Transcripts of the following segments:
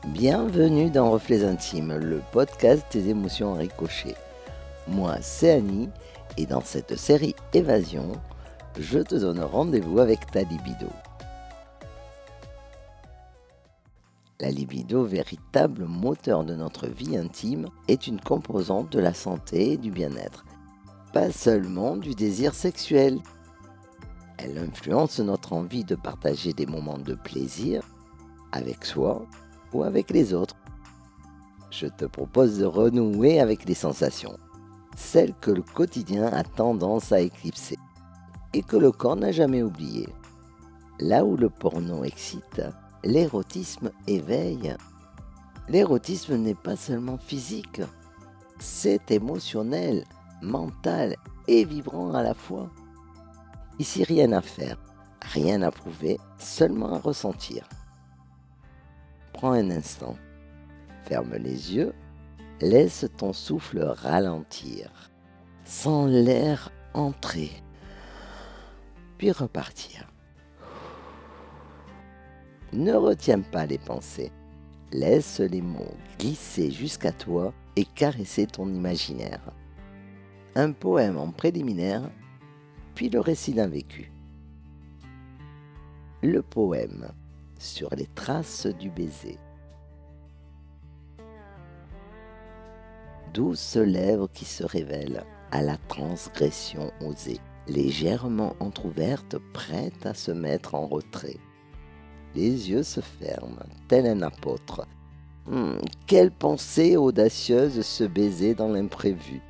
Bienvenue dans Reflets Intimes, le podcast des émotions en ricochet. Moi, c'est Annie, et dans cette série Évasion, je te donne rendez-vous avec ta libido. La libido, véritable moteur de notre vie intime, est une composante de la santé et du bien-être, pas seulement du désir sexuel. Elle influence notre envie de partager des moments de plaisir avec soi ou avec les autres. Je te propose de renouer avec les sensations, celles que le quotidien a tendance à éclipser et que le corps n'a jamais oubliées. Là où le porno excite, l'érotisme éveille. L'érotisme n'est pas seulement physique, c'est émotionnel, mental et vibrant à la fois. Ici, rien à faire, rien à prouver, seulement à ressentir. Prends un instant, ferme les yeux, laisse ton souffle ralentir, sens l'air entrer, puis repartir. Ne retiens pas les pensées, laisse les mots glisser jusqu'à toi et caresser ton imaginaire. Un poème en préliminaire, puis le récit d'un vécu. Le poème sur les traces du baiser. Douces lèvres qui se révèlent à la transgression osée, légèrement entr'ouvertes, prêtes à se mettre en retrait. Les yeux se ferment, tel un apôtre. Quelle pensée audacieuse se baiser dans l'imprévu.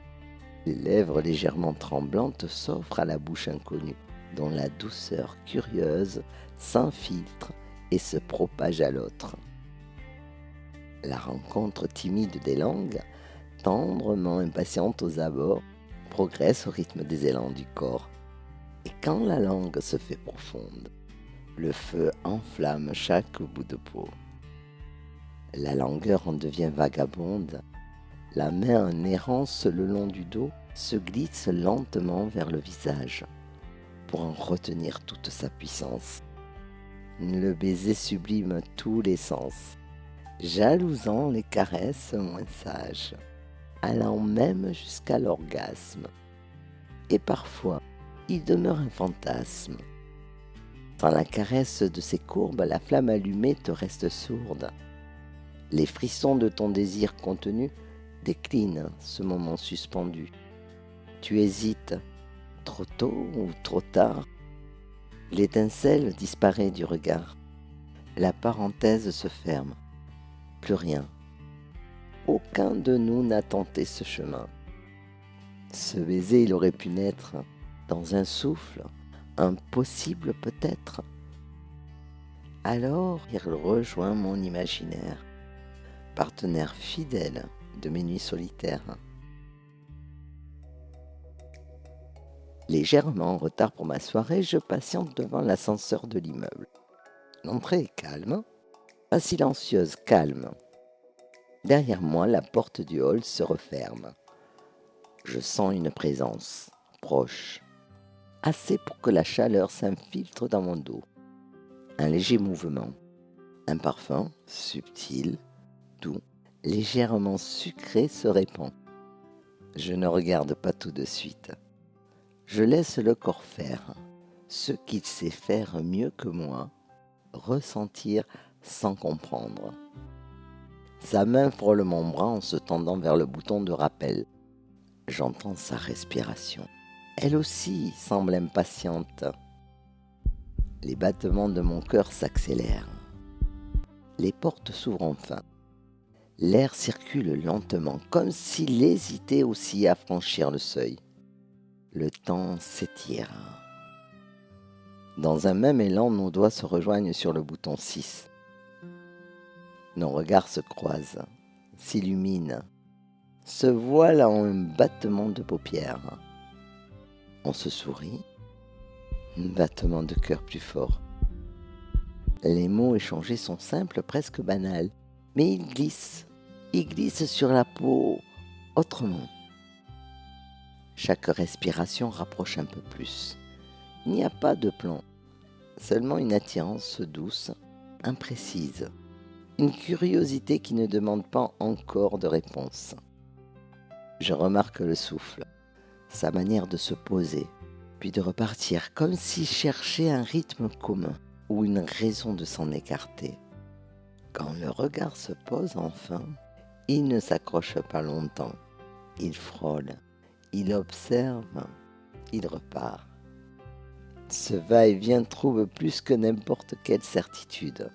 Les lèvres légèrement tremblantes s'offrent à la bouche inconnue, dont la douceur curieuse s'infiltre et se propage à l'autre. La rencontre timide des langues, tendrement impatiente aux abords, progresse au rythme des élans du corps. Et quand la langue se fait profonde, le feu enflamme chaque bout de peau. La langueur en devient vagabonde. La main en errance le long du dos se glisse lentement vers le visage pour en retenir toute sa puissance. Le baiser sublime tous les sens, jalousant les caresses moins sages, allant même jusqu'à l'orgasme. Et parfois, il demeure un fantasme. Sans la caresse de ses courbes, la flamme allumée te reste sourde. Les frissons de ton désir contenu déclinent ce moment suspendu. Tu hésites, trop tôt ou trop tard. L'étincelle disparaît du regard. La parenthèse se ferme. Plus rien. Aucun de nous n'a tenté ce chemin. Ce baiser, il aurait pu naître dans un souffle, impossible peut-être. Alors, il rejoint mon imaginaire, partenaire fidèle de mes nuits solitaires. Légèrement en retard pour ma soirée, je patiente devant l'ascenseur de l'immeuble. L'entrée est calme, pas silencieuse, calme. Derrière moi, la porte du hall se referme. Je sens une présence, proche, assez pour que la chaleur s'infiltre dans mon dos. Un léger mouvement, un parfum subtil, doux, légèrement sucré se répand. Je ne regarde pas tout de suite. Je laisse le corps faire, ce qu'il sait faire mieux que moi, ressentir sans comprendre. Sa main frôle mon bras en se tendant vers le bouton de rappel. J'entends sa respiration. Elle aussi semble impatiente. Les battements de mon cœur s'accélèrent. Les portes s'ouvrent enfin. L'air circule lentement, comme s'il hésitait aussi à franchir le seuil. Le temps s'étire. Dans un même élan, nos doigts se rejoignent sur le bouton 6. Nos regards se croisent, s'illuminent, se voilent en un battement de paupières. On se sourit, un battement de cœur plus fort. Les mots échangés sont simples, presque banals, mais ils glissent sur la peau autrement. Chaque respiration rapproche un peu plus. Il n'y a pas de plan, seulement une attirance douce, imprécise. Une curiosité qui ne demande pas encore de réponse. Je remarque le souffle, sa manière de se poser, puis de repartir, comme s'il cherchait un rythme commun ou une raison de s'en écarter. Quand le regard se pose enfin, il ne s'accroche pas longtemps. Il frôle, il observe, il repart. Ce va-et-vient trouve plus que n'importe quelle certitude,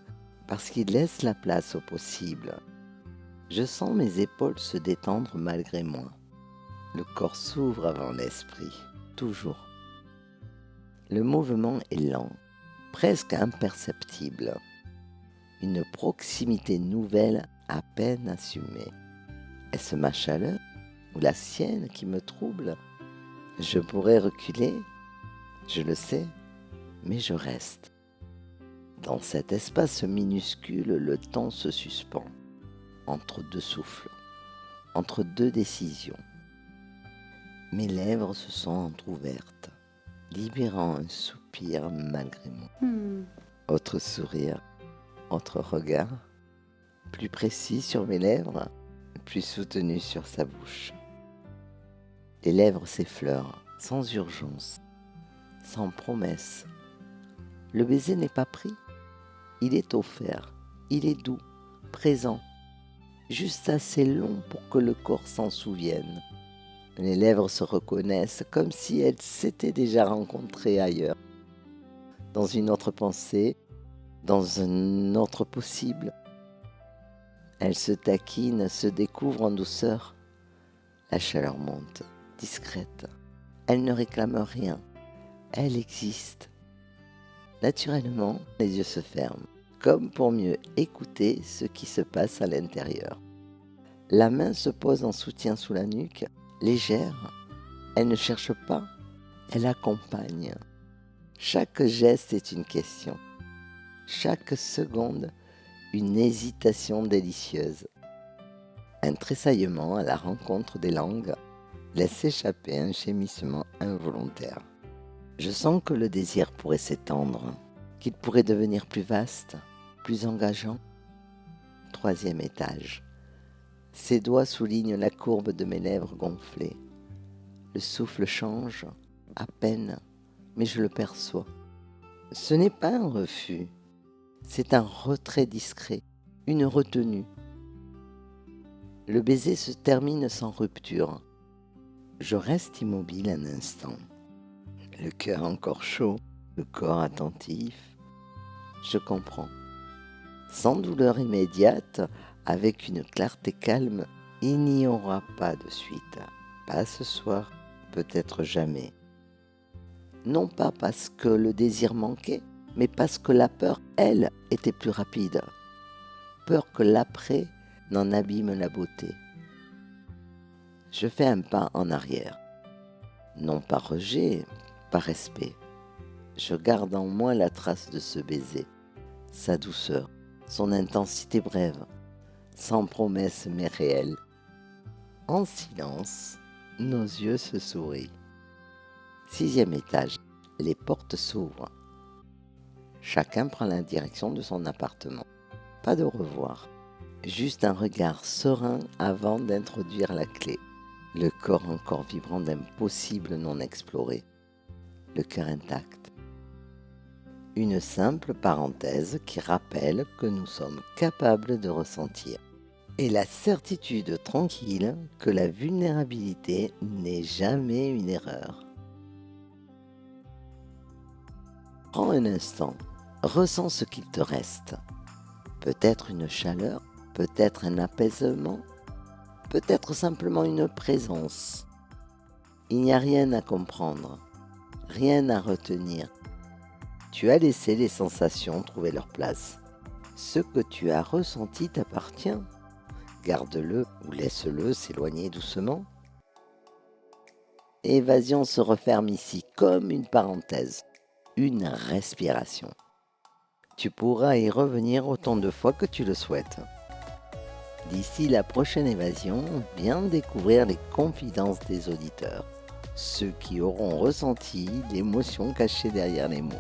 parce qu'il laisse la place au possible. Je sens mes épaules se détendre malgré moi. Le corps s'ouvre avant l'esprit, toujours. Le mouvement est lent, presque imperceptible. Une proximité nouvelle à peine assumée. Est-ce ma chaleur ou la sienne qui me trouble? Je pourrais reculer, je le sais, mais je reste. Dans cet espace minuscule, le temps se suspend, entre deux souffles, entre deux décisions. Mes lèvres se sont entr'ouvertes, libérant un soupir malgré moi. Autre sourire, autre regard, plus précis sur mes lèvres, plus soutenu sur sa bouche. Les lèvres s'effleurent, sans urgence, sans promesse. Le baiser n'est pas pris, il est offert, il est doux, présent, juste assez long pour que le corps s'en souvienne. Les lèvres se reconnaissent comme si elles s'étaient déjà rencontrées ailleurs, dans une autre pensée, dans un autre possible. Elles se taquinent, se découvrent en douceur. La chaleur monte, discrète. Elle ne réclame rien, elle existe. Naturellement, les yeux se ferment, comme pour mieux écouter ce qui se passe à l'intérieur. La main se pose en soutien sous la nuque, légère. Elle ne cherche pas, elle accompagne. Chaque geste est une question. Chaque seconde, une hésitation délicieuse. Un tressaillement à la rencontre des langues laisse échapper un gémissement involontaire. Je sens que le désir pourrait s'étendre, qu'il pourrait devenir plus vaste, plus engageant. 3e étage. Ses doigts soulignent la courbe de mes lèvres gonflées. Le souffle change, à peine, mais je le perçois. Ce n'est pas un refus, c'est un retrait discret, une retenue. Le baiser se termine sans rupture. Je reste immobile un instant, le cœur encore chaud, le corps attentif. Je comprends. Sans douleur immédiate, avec une clarté calme, il n'y aura pas de suite. Pas ce soir, peut-être jamais. Non pas parce que le désir manquait, mais parce que la peur, elle, était plus rapide. Peur que l'après n'en abîme la beauté. Je fais un pas en arrière. Non par rejet, par respect. Je garde en moi la trace de ce baiser, sa douceur, son intensité brève, sans promesse mais réelle. En silence, nos yeux se sourient. 6e étage, les portes s'ouvrent. Chacun prend la direction de son appartement. Pas de revoir, juste un regard serein avant d'introduire la clé. Le corps encore vibrant d'un possible non exploré. Le cœur intact. Une simple parenthèse qui rappelle que nous sommes capables de ressentir. Et la certitude tranquille que la vulnérabilité n'est jamais une erreur. Prends un instant, ressens ce qu'il te reste. Peut-être une chaleur, peut-être un apaisement, peut-être simplement une présence. Il n'y a rien à comprendre, rien à retenir. Tu as laissé les sensations trouver leur place. Ce que tu as ressenti t'appartient. Garde-le ou laisse-le s'éloigner doucement. Évasion se referme ici comme une parenthèse, une respiration. Tu pourras y revenir autant de fois que tu le souhaites. D'ici la prochaine évasion, viens découvrir les confidences des auditeurs, ceux qui auront ressenti l'émotion cachée derrière les mots.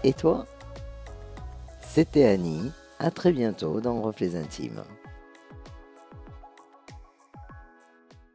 Et toi? C'était Annie, À très bientôt dans Reflets Intimes.